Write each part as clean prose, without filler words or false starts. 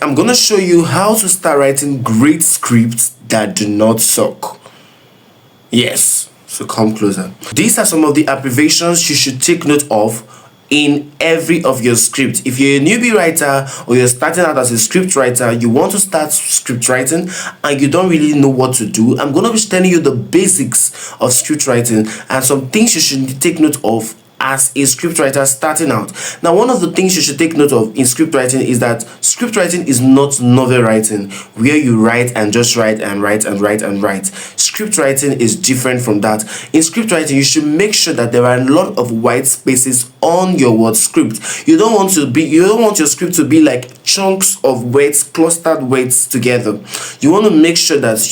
I'm gonna show you how to start writing great scripts that do not suck. Yes, so come closer. These are some of the abbreviations you should take note of in every of your script. If you're a newbie writer or you're starting out as a script writer, you want to start script writing and you don't really know what to do, I'm going to be telling you the basics of script writing and some things you should take note of as a script writer starting out. Now, one of the things you should take note of in script writing is that script writing is not novel writing where you write and just write and write and write and write. Script writing is different from that. In script writing, you should make sure that there are a lot of white spaces on your word script. You don't want your script to be like chunks of words, clustered words together. You want to make sure that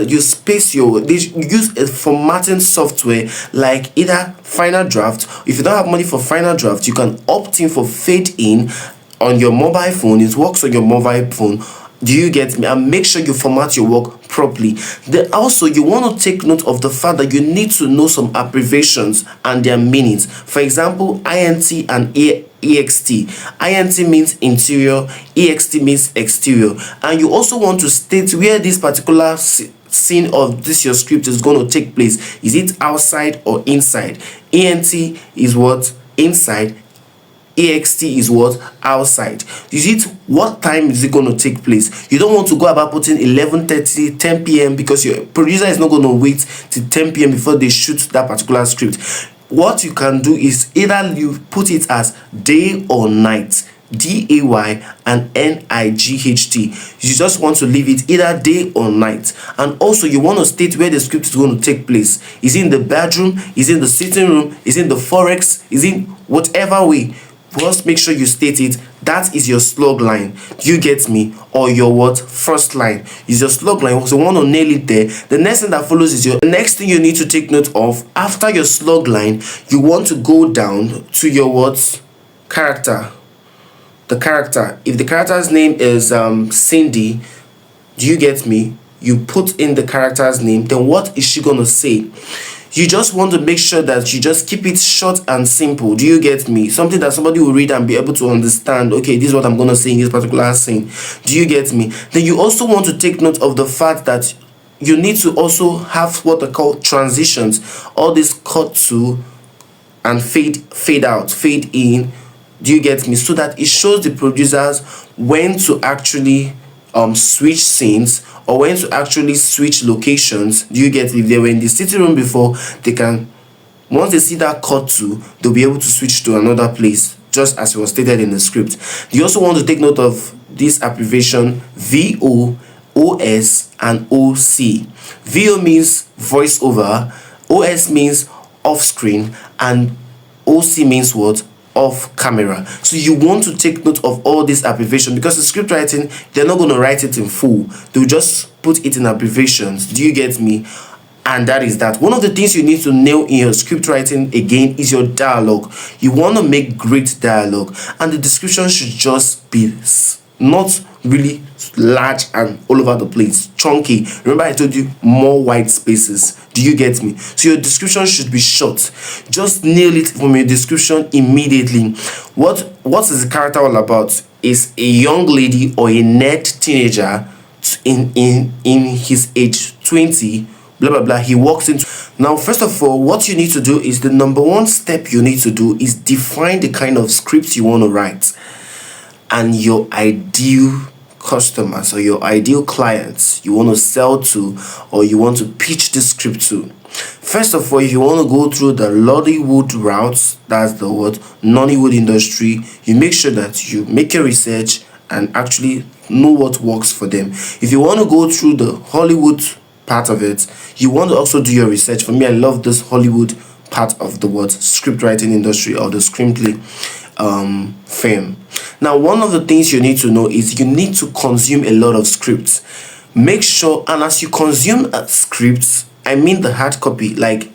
you space you use a formatting software like either Final Draft. If you don't have money for Final Draft, you can opt in for Fade In on your mobile phone. It works on your mobile phone. Do you get me? And make sure you format your work properly. Then also, you want to take note of the fact that you need to know some abbreviations and their meanings. For example, INT and EXT. INT means interior, EXT means exterior. And you also want to state where this particular scene of this your script is going to take place. Is it outside or inside? ENT is what? Inside. EXT is what? Outside. Is it what time is it going to take place? You don't want to go about putting 11:30, 10 p.m. because your producer is not going to wait till 10 p.m. before they shoot that particular script. What you can do is either you put it as day or night. DAY and NIGHT. You just want to leave it either day or night. And also you want to state where the script is going to take place. Is it in the bedroom? Is it in the sitting room? Is it in the forex? Is it whatever way? Just make sure you state it. That is your slug line. Do you get me? Or your what? First line is your slug line. So you want to nail it there. The next thing that follows is the next thing you need to take note of. After your slug line, you want to go down to your what? Character. The character. If the character's name is Cindy, do you get me? You put in the character's name. Then what is she gonna say? You just want to make sure that you just keep it short and simple. Do you get me? Something that somebody will read and be able to understand. Okay, this is what I'm going to say in this particular scene. Do you get me? Then you also want to take note of the fact that you need to also have what are called transitions. All this cut to and fade out, fade in. Do you get me? So that it shows the producers when to actually switch scenes or when to actually switch locations. Do you get? If they were in the sitting room before, they can, once they see that cut to, they'll be able to switch to another place, just as it was stated in the script. You also want to take note of this abbreviation VO, OS, and OC. VO means voiceover, OS means off screen, and OC means what? Off camera. So you want to take note of all this abbreviation because the script writing, they're not going to write it in full. They'll just put it in abbreviations. Do you get me? And that is that. One of the things you need to nail in your script writing again is your dialogue. You want to make great dialogue, and the description should just be not really large and all over the place, chunky. Remember I told you more white spaces. Do you get me? So your description should be short. Just nail it from your description immediately. What is the character all about? Is a young lady or a nerd teenager in his age 20, blah blah blah. He walks into. Now first of all, what you need to do is the number one step you need to do is define the kind of script you want to write and your ideal customers or your ideal clients you want to sell to or you want to pitch the script to. First of all, if you want to go through the Lollywood route, that's the word Nollywood industry, you make sure that you make your research and actually know what works for them. If you want to go through the Hollywood part of it, you want to also do your research. For me, I love this Hollywood part of the word script writing industry or the screenplay fame. Now, one of the things you need to know is you need to consume a lot of scripts. Make sure, and as you consume scripts, I mean the hard copy, like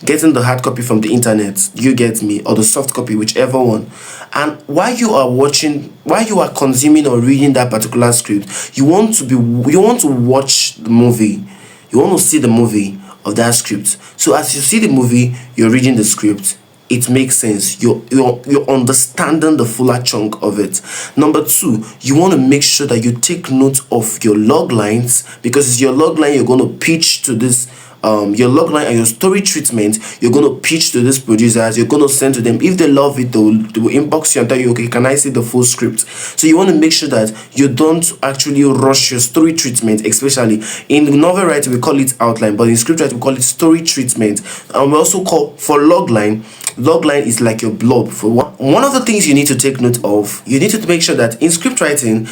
getting the hard copy from the internet, you get me, or the soft copy, whichever one. And while you are consuming or reading that particular script, you want to watch the movie. You want to see the movie of that script. So as you see the movie, you're reading the script. it makes sense. You're understanding the fuller chunk of it. Number two, you want to make sure that you take note of your log lines, because it's your log line you're going to pitch to this your log line and your story treatment you're going to pitch to these producers. You're going to send to them. If they love it, they will inbox you and tell you, okay, can I see the full script? So you want to make sure that you don't actually rush your story treatment. Especially in novel writing we call it outline, but in script writing we call it story treatment. And we also call for log line is like your blob. For one of the things you need to take note of, you need to make sure that in script writing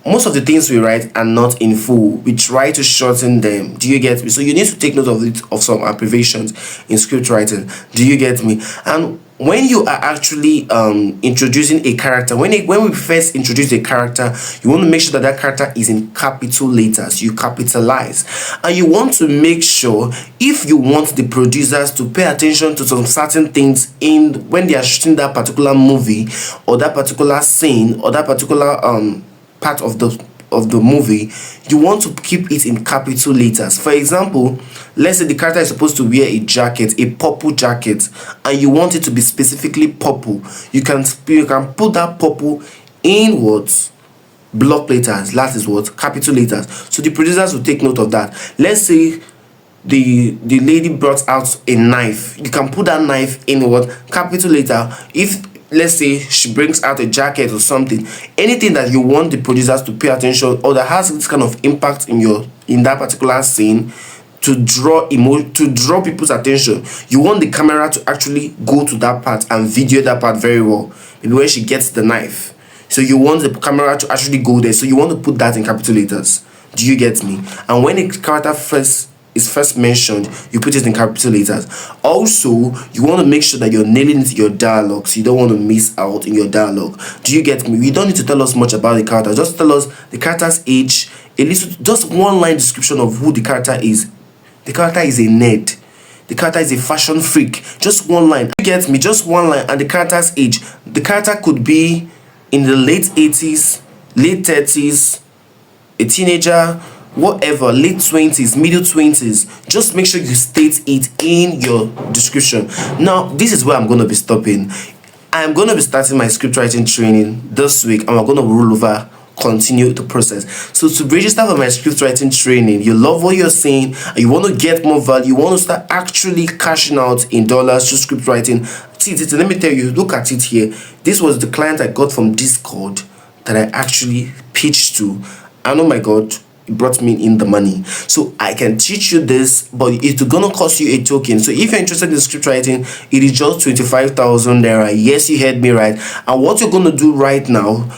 most of the things we write are not in full. We try to shorten them. Do you get me? So you need to take note of some abbreviations in script writing. Do you get me? And when you are actually introducing a character, when we first introduce a character, you want to make sure that character is in capital letters. You capitalize, and you want to make sure, if you want the producers to pay attention to some certain things when they are shooting that particular movie or that particular scene or that particular part of the movie, you want to keep it in capital letters. For example, let's say the character is supposed to wear a purple jacket, and you want it to be specifically purple. You can put that purple in what? Block letters. That is what? Capital letters. So the producers will take note of that. Let's say the lady brought out a knife. You can put that knife in what? Capital letter. If let's say she brings out a jacket or something, anything that you want the producers to pay attention or that has this kind of impact in that particular scene to draw people's attention, you want the camera to actually go to that part and video that part very well. Maybe when she gets the knife, so you want the camera to actually go there, so you want to put that in capital letters. Do you get me? And when a character is first mentioned, you put it in capital letters. Also, you want to make sure that you're nailing into your dialogue, so you don't want to miss out in your dialogue. Do you get me? You don't need to tell us much about the character. Just tell us the character's age, just one line description of who the character is. The character is a nerd. The character is a fashion freak. Just one line. You get me? Just one line. And the character's age. The character could be in the late 80s, late 30s, a teenager, whatever, late 20s, middle 20s. Just make sure you state it in your description. Now, this is where I'm going to be stopping. I'm going to be starting my script writing training this week, and we're going to roll over, continue the process. So to register for my script writing training, you love what you're saying and you want to get more value, you want to start actually cashing out in dollars through script writing. Let me tell you, look at it here. This was the client I got from Discord that I actually pitched to, and oh my god, it brought me in the money. So I can teach you this, but it's gonna cost you a token. So if you're interested in script writing, it is just 25,000 naira. Yes, you heard me right. And what you're gonna do right now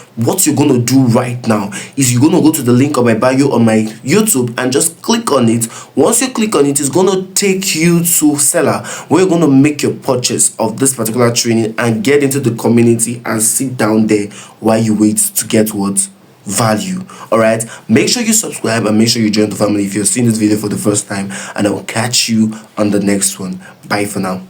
is you're gonna go to the link on my bio on my YouTube and just click on it. Once you click on it, it's gonna take you to Seller, where you're gonna make your purchase of this particular training and get into the community and sit down there while you wait to get what? Value. All right, make sure you subscribe and make sure you join the family if you're seeing this video for the first time, and I will catch you on the next one. Bye for now.